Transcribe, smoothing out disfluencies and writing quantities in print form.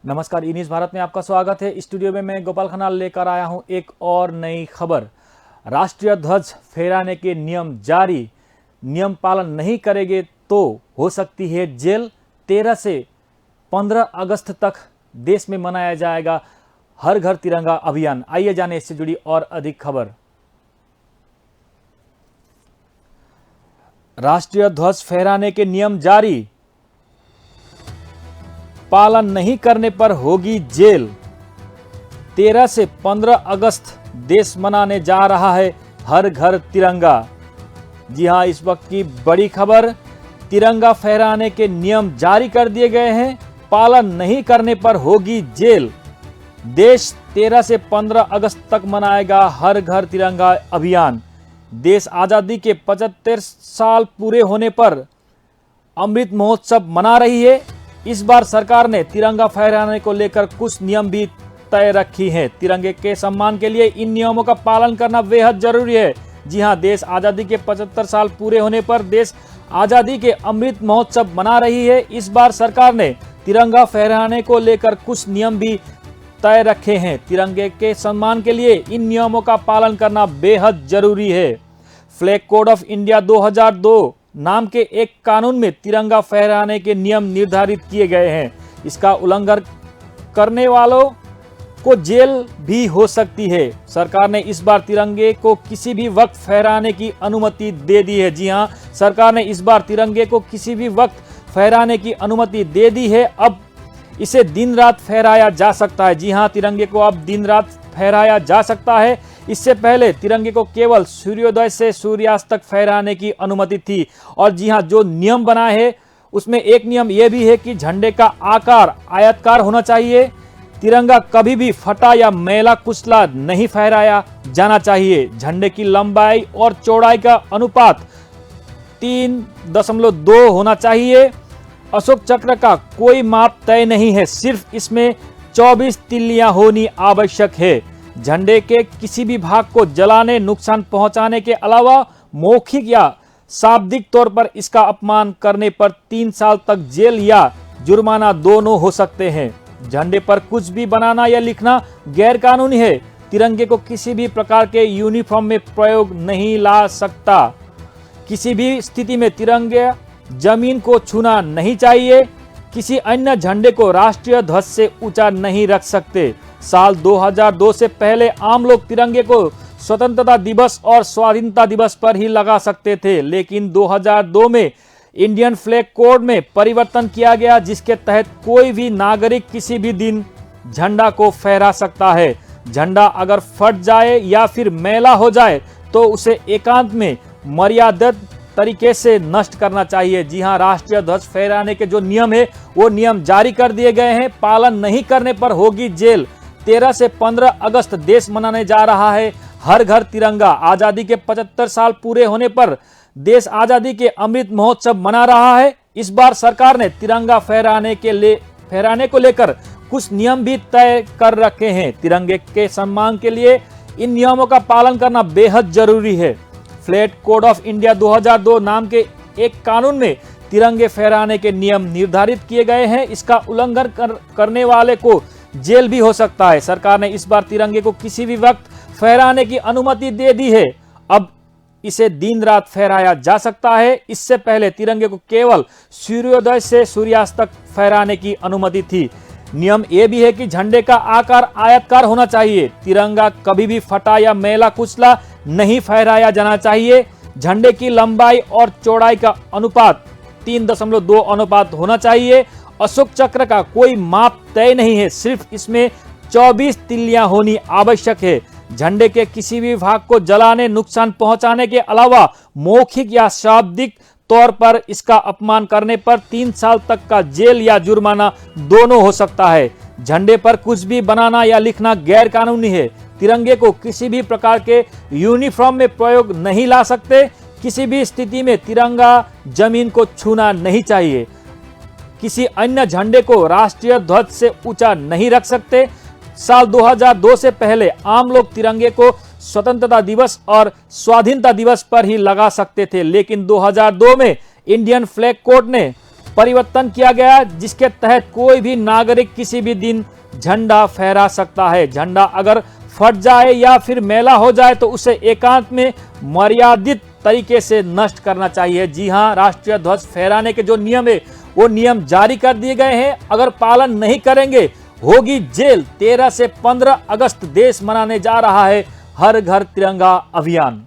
नमस्कार, ई न्यूज़ भारत में आपका स्वागत है। स्टूडियो में मैं गोपाल खन्ना लेकर आया हूं एक और नई खबर। राष्ट्रीय ध्वज फहराने के नियम जारी, नियम पालन नहीं करेंगे तो हो सकती है जेल। 13 से 15 अगस्त तक देश में मनाया जाएगा हर घर तिरंगा अभियान। आइए जाने इससे जुड़ी और अधिक खबर। राष्ट्रीय ध्वज फहराने के नियम जारी, पालन नहीं करने पर होगी जेल। 13 से 15 अगस्त देश मनाने जा रहा है हर घर तिरंगा। जी हां, इस वक्त की बड़ी खबर, तिरंगा फहराने के नियम जारी कर दिए गए हैं। पालन नहीं करने पर होगी जेल। देश 13 से 15 अगस्त तक मनाएगा हर घर तिरंगा अभियान। देश आजादी के 75 साल पूरे होने पर अमृत महोत्सव मना रही है। इस बार सरकार ने तिरंगा फहराने को लेकर कुछ नियम भी तय रखी हैं। तिरंगे के सम्मान के लिए इन नियमों का पालन करना बेहद जरूरी है। जी हां, देश आजादी के 75 साल पूरे होने पर देश आजादी के अमृत महोत्सव मना रही है। इस बार सरकार ने तिरंगा फहराने को लेकर कुछ नियम भी तय रखे हैं। तिरंगे के सम्मान के लिए इन नियमों का पालन करना बेहद जरूरी है। फ्लैग कोड ऑफ इंडिया 2002 नाम के एक कानून में तिरंगा फहराने के नियम निर्धारित किए गए हैं। इसका उल्लंघन करने वालों को जेल भी हो सकती है। सरकार ने इस बार तिरंगे को किसी भी वक्त फहराने की अनुमति दे दी है। जी हां, सरकार ने इस बार तिरंगे को किसी भी वक्त फहराने की अनुमति दे दी है। अब इसे दिन रात फहराया जा सकता है। जी हां, तिरंगे को अब दिन रात फहराया जा सकता है। इससे पहले तिरंगे को केवल सूर्योदय से सूर्यास्त तक फहराने की अनुमति थी। और जी हां, जो नियम बना है उसमें एक नियम यह भी है कि झंडे का आकार आयताकार होना चाहिए। तिरंगा कभी भी फटा या मैला कुचला नहीं फहराया जाना चाहिए। झंडे की लंबाई और चौड़ाई का अनुपात 3.2 होना चाहिए। अशोक चक्र का कोई माप तय नहीं है, सिर्फ इसमें 24 तिल्लियां होनी आवश्यक है। झंडे के किसी भी भाग को जलाने, नुकसान पहुंचाने के अलावा मौखिक या शाब्दिक तौर पर इसका अपमान करने पर 3 साल तक जेल या जुर्माना दोनों हो सकते हैं। झंडे पर कुछ भी बनाना या लिखना गैर कानूनी है। तिरंगे को किसी भी प्रकार के यूनिफॉर्म में प्रयोग नहीं ला सकता। किसी भी स्थिति में तिरंगे जमीन को छूना नहीं चाहिए। किसी अन्य झंडे को राष्ट्रीय ध्वज से ऊंचा नहीं रख सकते। साल 2002 से पहले आम लोग तिरंगे को स्वतंत्रता दिवस और स्वाधीनता दिवस पर ही लगा सकते थे, लेकिन 2002 में इंडियन फ्लैग कोड में परिवर्तन किया गया, जिसके तहत कोई भी नागरिक किसी भी दिन झंडा को फहरा सकता है। झंडा अगर फट जाए या फिर मैला हो जाए तो उसे एकांत में मर्यादित तरीके से नष्ट करना चाहिए। जी हां, राष्ट्रीय ध्वज फहराने के जो नियम है वो नियम जारी कर दिए गए हैं। पालन नहीं करने पर होगी जेल। 13 से 15 अगस्त देश मनाने जा रहा है हर घर तिरंगा। आजादी के 75 साल पूरे होने पर देश आजादी के अमृत महोत्सव मना रहा है। इस बार सरकार ने तिरंगा फहराने को लेकर कुछ नियम भी तय कर रखे हैं। तिरंगे के सम्मान के लिए इन नियमों का पालन करना बेहद जरूरी है। फ्लैग कोड ऑफ इंडिया 2002 नाम के एक कानून में तिरंगे फहराने के नियम निर्धारित किए गए हैं। इसका उल्लंघन करने वाले को जेल भी हो सकता है। सरकार ने इस बार तिरंगे को किसी भी वक्त फहराने की अनुमति दे दी है। अब इसे दिन रात फहराया जा सकता है। इससे पहले तिरंगे को केवल सूर्योदय से सूर्यास्त तक फहराने की अनुमति थी। नियम यह भी है कि झंडे का आकार आयताकार होना चाहिए। तिरंगा कभी भी फटा या मैला कुचला नहीं फहराया जाना चाहिए। झंडे की लंबाई और चौड़ाई का अनुपात 3.2 अनुपात होना चाहिए। अशोक चक्र का कोई माप तय नहीं है, सिर्फ इसमें 24 तिल्लियां होनी आवश्यक है। झंडे के किसी भी भाग को जलाने, नुकसान पहुंचाने के अलावा मौखिक या शाब्दिक तौर पर इसका अपमान करने पर 3 साल तक का जेल या जुर्माना दोनों हो सकता है। झंडे पर कुछ भी बनाना या लिखना गैर कानूनी है। तिरंगे को किसी भी प्रकार के यूनिफॉर्म में प्रयोग नहीं ला सकते। किसी भी स्थिति में तिरंगा जमीन को छूना नहीं चाहिए। किसी अन्य झंडे को राष्ट्रीय ध्वज से ऊंचा नहीं रख सकते। साल 2002 से पहले आम लोग तिरंगे को स्वतंत्रता दिवस और स्वाधीनता दिवस पर ही लगा सकते थे, लेकिन 2002 में इंडियन फ्लैग कोड ने परिवर्तन किया गया, जिसके तहत कोई भी नागरिक किसी भी दिन झंडा फहरा सकता है। झंडा अगर फट जाए या फिर मैला हो जाए तो उसे एकांत में मर्यादित तरीके से नष्ट करना चाहिए। जी हां, राष्ट्रीय ध्वज फहराने के जो नियम है वो नियम जारी कर दिए गए हैं। अगर पालन नहीं करेंगे होगी जेल। 13 से 15 अगस्त देश मनाने जा रहा है हर घर तिरंगा अभियान।